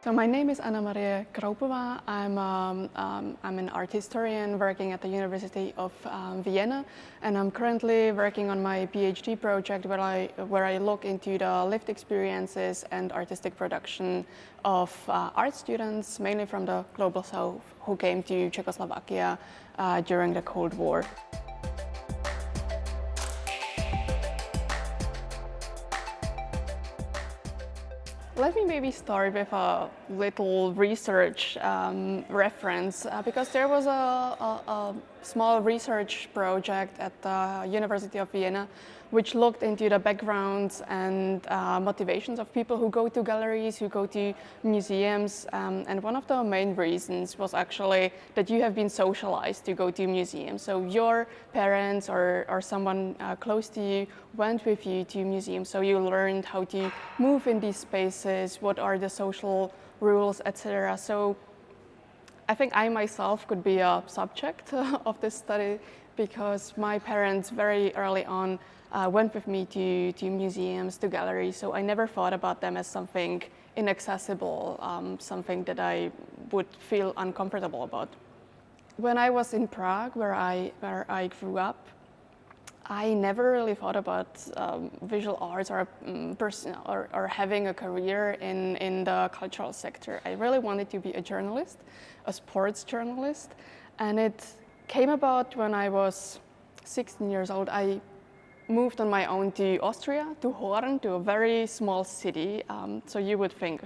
So my name is Anna-Marie Kroupová. I'm an art historian working at the University of Vienna, and I'm currently working on my PhD project where I look into the lived experiences and artistic production of art students, mainly from the Global South, who came to Czechoslovakia during the Cold War. Let me maybe start with a little research reference, because there was a small research project at the University of Vienna which looked into the backgrounds and motivations of people who go to galleries, who go to museums, and one of the main reasons was actually that you have been socialized to go to museums. So your parents or someone close to you went with you to museums, so you learned how to move in these spaces, what are the social rules, etc. So I think I myself could be a subject of this study, because my parents very early on went with me to museums, to galleries, so I never thought about them as something inaccessible, something that I would feel uncomfortable about. When I was in Prague, where I grew up, I never really thought about visual arts or having a career in the cultural sector. I really wanted to be a journalist, a sports journalist, and it came about when I was 16 years old. I moved on my own to Austria, to Horn, to a very small city. So you would think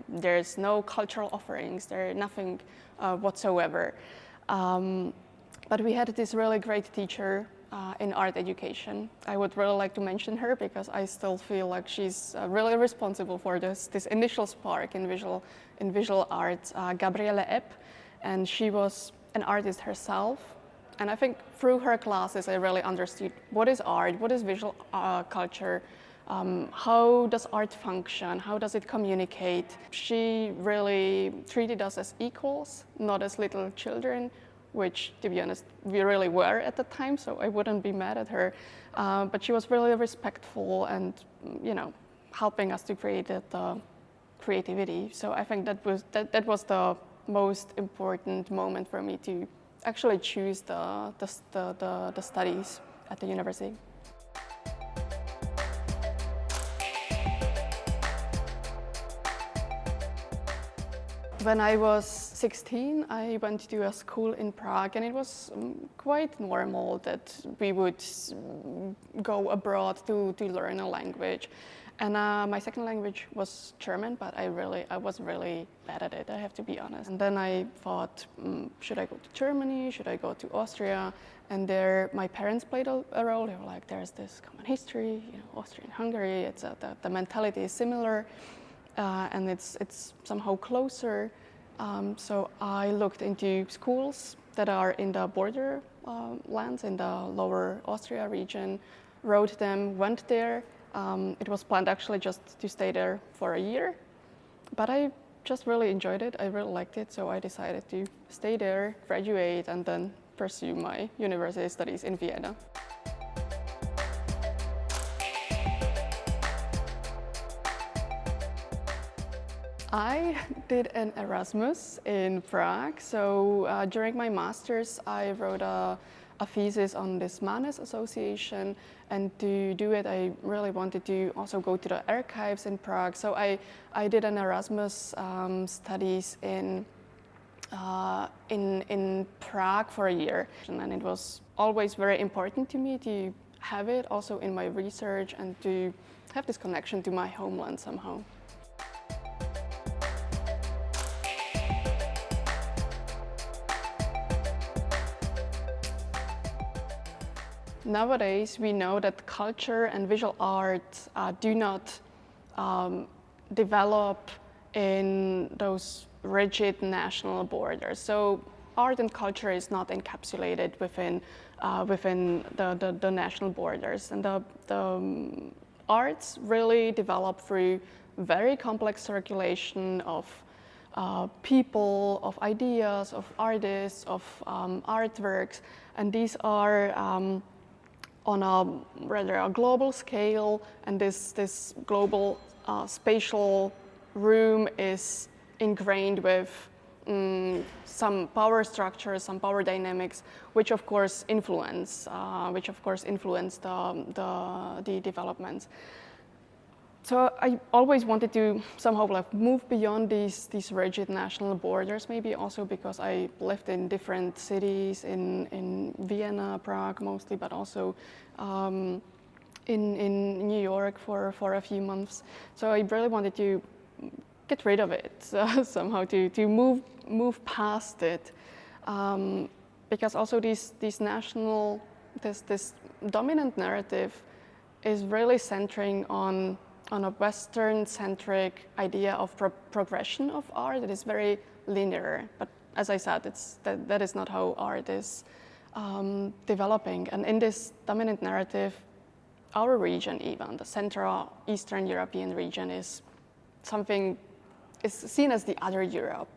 there's no cultural offerings, there's nothing whatsoever. But we had this really great teacher in art education. I would really like to mention her because I still feel like she's really responsible for this initial spark in visual arts, Gabriele Epp, and she was an artist herself. And I think through her classes, I really understood what is art, what is visual culture, how does art function, how does it communicate. She really treated us as equals, not as little children, which, to be honest, we really were at the time, so I wouldn't be mad at her. But she was really respectful and, helping us to create the creativity. So I think that was the most important moment for me to actually choose the studies at the university. When I was 16, I went to a school in Prague, and it was quite normal that we would go abroad to learn a language. And my second language was German, but I was really bad at it, I have to be honest. And then I thought, should I go to Germany? Should I go to Austria? And there, my parents played a role. They were like, there's this common history, Austria and Hungary. The mentality is similar, and it's somehow closer. So I looked into schools that are in the border lands, in the lower Austria region, wrote them, went there. It was planned actually just to stay there for a year, but I just really enjoyed it. I really liked it, so I decided to stay there, graduate, and then pursue my university studies in Vienna. I did an Erasmus in Prague, so during my master's I wrote a thesis on this Manes Association, and to do it I really wanted to also go to the archives in Prague. So I did an Erasmus studies in Prague for a year, and it was always very important to me to have it also in my research and to have this connection to my homeland somehow. Nowadays, we know that culture and visual art do not develop in those rigid national borders. So art and culture is not encapsulated within the national borders. And the arts really develop through very complex circulation of people, of ideas, of artists, of artworks. And these are on a global scale, and this global spatial room is ingrained with some power structures, some power dynamics, which of course influence the developments. So I always wanted to somehow like move beyond these rigid national borders, maybe also because I lived in different cities, in Vienna, Prague mostly, but also in New York for a few months. So I really wanted to get rid of it somehow, to move past it, because also this dominant narrative is really centering on a Western-centric idea of progression of art. It is very linear, but as I said, that is not how art is developing. And in this dominant narrative, our region, even the Central Eastern European region, is seen as the other Europe,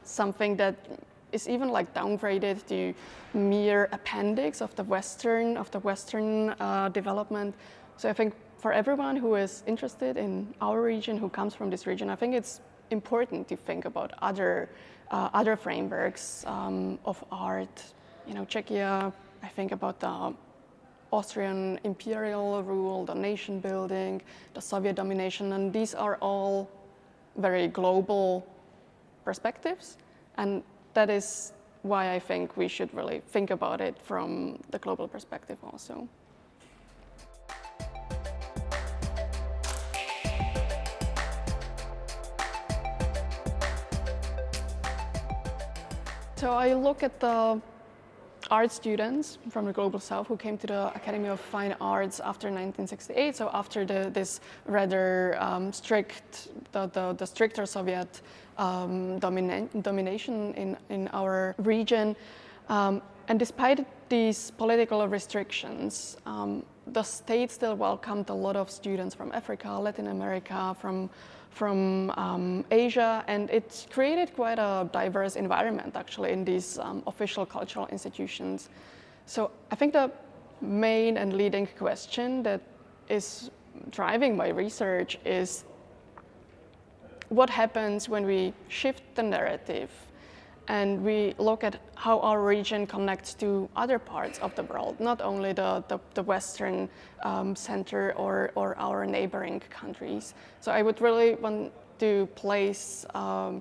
something that is even like downgraded to mere appendix of the Western development. So I think for everyone who is interested in our region, who comes from this region, I think it's important to think about other frameworks of art. You know, Czechia, I think about the Austrian imperial rule, the nation building, the Soviet domination, and these are all very global perspectives, and that is why I think we should really think about it from the global perspective also. So I look at the art students from the Global South who came to the Academy of Fine Arts after 1968, so after this rather stricter Soviet domination in our region. And despite these political restrictions, the state still welcomed a lot of students from Africa, Latin America, from Asia, and it created quite a diverse environment actually in these official cultural institutions. So I think the main and leading question that is driving my research is what happens when we shift the narrative and we look at how our region connects to other parts of the world, not only the Western center or our neighboring countries. So I would really want to place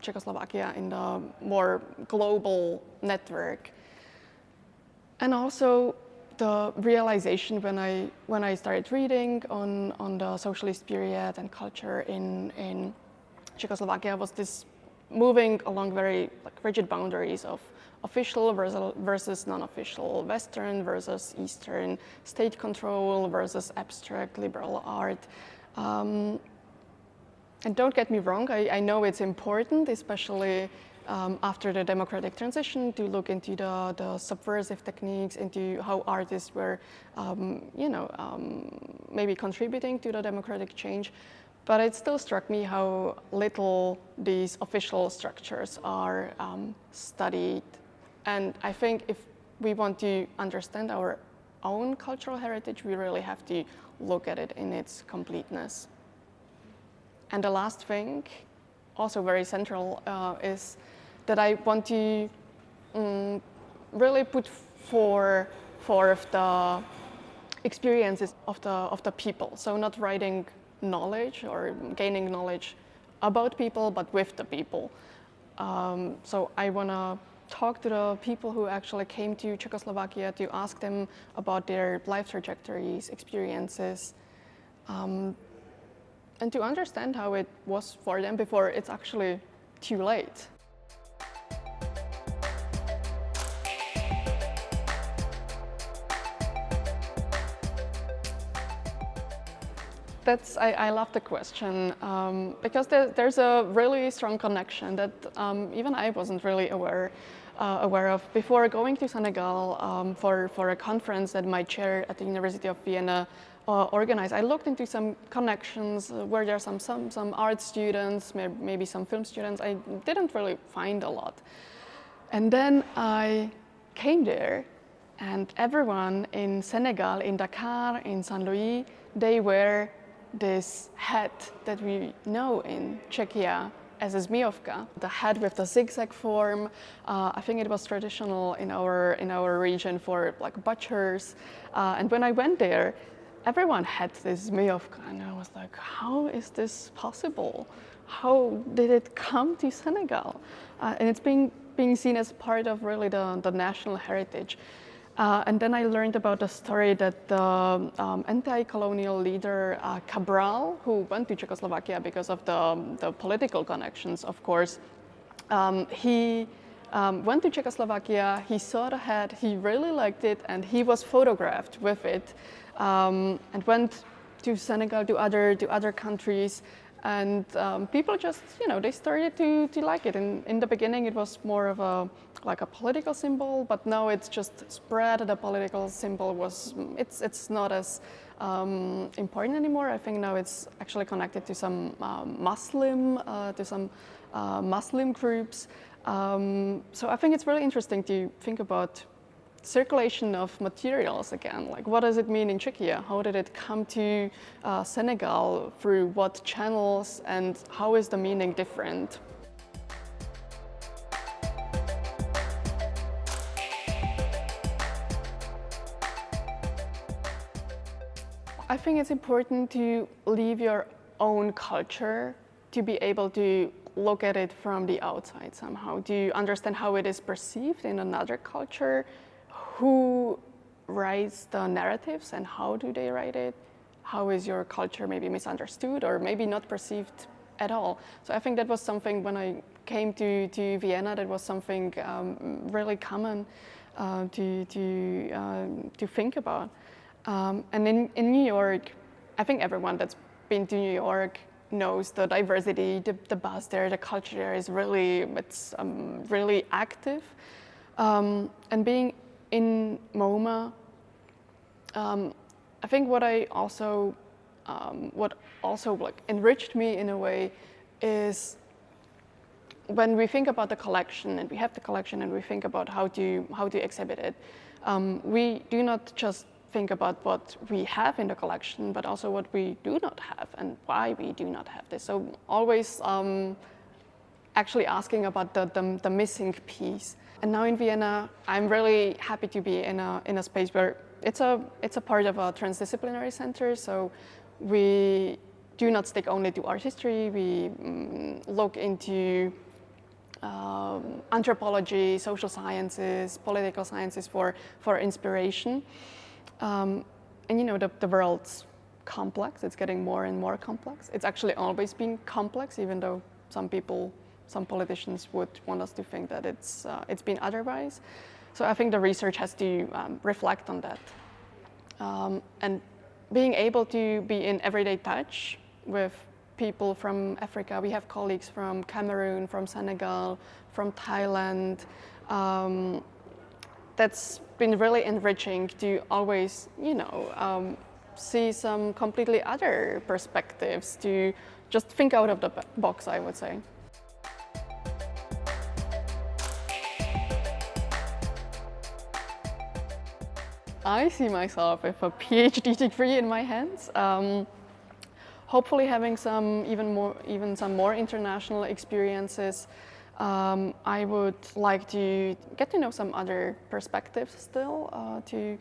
Czechoslovakia in the more global network. And also the realization when I started reading on the socialist period and culture in Czechoslovakia was this moving along very rigid boundaries of official versus non-official, Western versus Eastern, state control versus abstract liberal art. And don't get me wrong, I know it's important, especially after the democratic transition, to look into the subversive techniques, into how artists were, maybe contributing to the democratic change. But it still struck me how little these official structures are studied. And I think if we want to understand our own cultural heritage, we really have to look at it in its completeness. And the last thing, also very central, is that I want to really put forth the experiences of the people. So not writing knowledge or gaining knowledge about people, but with the people. So I want to talk to the people who actually came to Czechoslovakia, to ask them about their life trajectories, experiences, and to understand how it was for them before it's actually too late. I love the question because there's a really strong connection that even I wasn't really aware of. Before going to Senegal for a conference that my chair at the University of Vienna organized, I looked into some connections where there are some art students, maybe some film students. I didn't really find a lot. And then I came there, and everyone in Senegal, in Dakar, in Saint Louis, they wear this hat that we know in Czechia as a zmijovka, the head with the zigzag form. I think it was traditional in our region for like butchers. And when I went there, everyone had this zmijovka, and I was like, how is this possible? How did it come to Senegal? And it's being seen as part of really the national heritage. And then I learned about the story that the anti-colonial leader Cabral, who went to Czechoslovakia because of the political connections, of course, he went to Czechoslovakia, he saw the hat, he really liked it, and he was photographed with it, and went to Senegal, to other countries. And people just, they started to like it. And in the beginning, it was more of a political symbol, but now it's just spread. The political symbol it's not as important anymore. I think now it's actually connected to some Muslim groups. So I think it's really interesting to think about circulation of materials again. Like, what does it mean in Czechia? How did it come to Senegal? Through what channels? And how is the meaning different? I think it's important to leave your own culture to be able to look at it from the outside somehow, to understand how it is perceived in another culture. Who writes the narratives and how do they write it? How is your culture maybe misunderstood or maybe not perceived at all? So I think that was something when I came to Vienna, that was something really common to think about. And in New York, I think everyone that's been to New York knows the diversity, the buzz there, the culture there is really active. And being in MoMA, I think what also like enriched me in a way is when we think about the collection and we have the collection and we think about how to exhibit it. We do not just think about what we have in the collection, but also what we do not have and why we do not have this. So always actually asking about the missing piece. And now in Vienna, I'm really happy to be in a space where it's a part of a transdisciplinary center. So we do not stick only to art history. We look into anthropology, social sciences, political sciences for inspiration. And the world's complex. It's getting more and more complex. It's actually always been complex, even though some politicians would want us to think that it's been otherwise. So I think the research has to reflect on that. And being able to be in everyday touch with people from Africa. We have colleagues from Cameroon, from Senegal, from Thailand. That's been really enriching to always, see some completely other perspectives, to just think out of the box, I would say. I see myself with a PhD degree in my hands. Hopefully having even some more international experiences. I would like to get to know some other perspectives still, to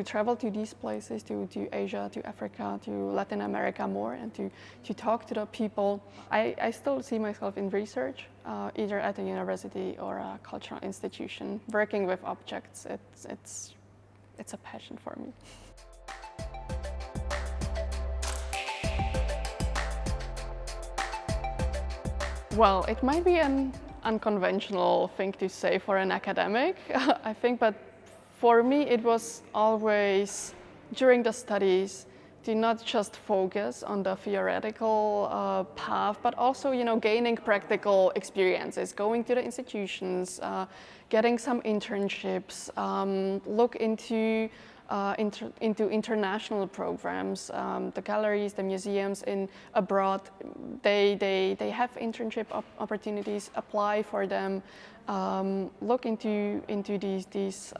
travel to these places, to Asia, to Africa, to Latin America more, and to talk to the people. I still see myself in research, either at a university or a cultural institution. Working with objects, it's a passion for me. Well, it might be an unconventional thing to say for an academic, I think, but for me it was always, during the studies, to not just focus on the theoretical path, but also, gaining practical experiences, going to the institutions, getting some internships, look into international programs. The galleries, the museums abroad, they have internship opportunities. Apply for them. Look into these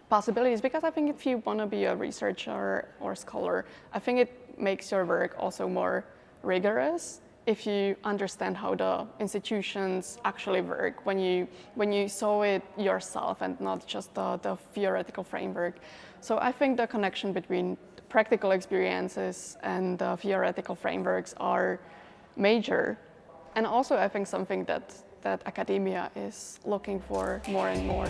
possibilities, because I think if you want to be a researcher or scholar, I think it makes your work also more rigorous if you understand how the institutions actually work, when you saw it yourself and not just the theoretical framework. So I think the connection between practical experiences and the theoretical frameworks are major, and also I think something that academia is looking for more and more.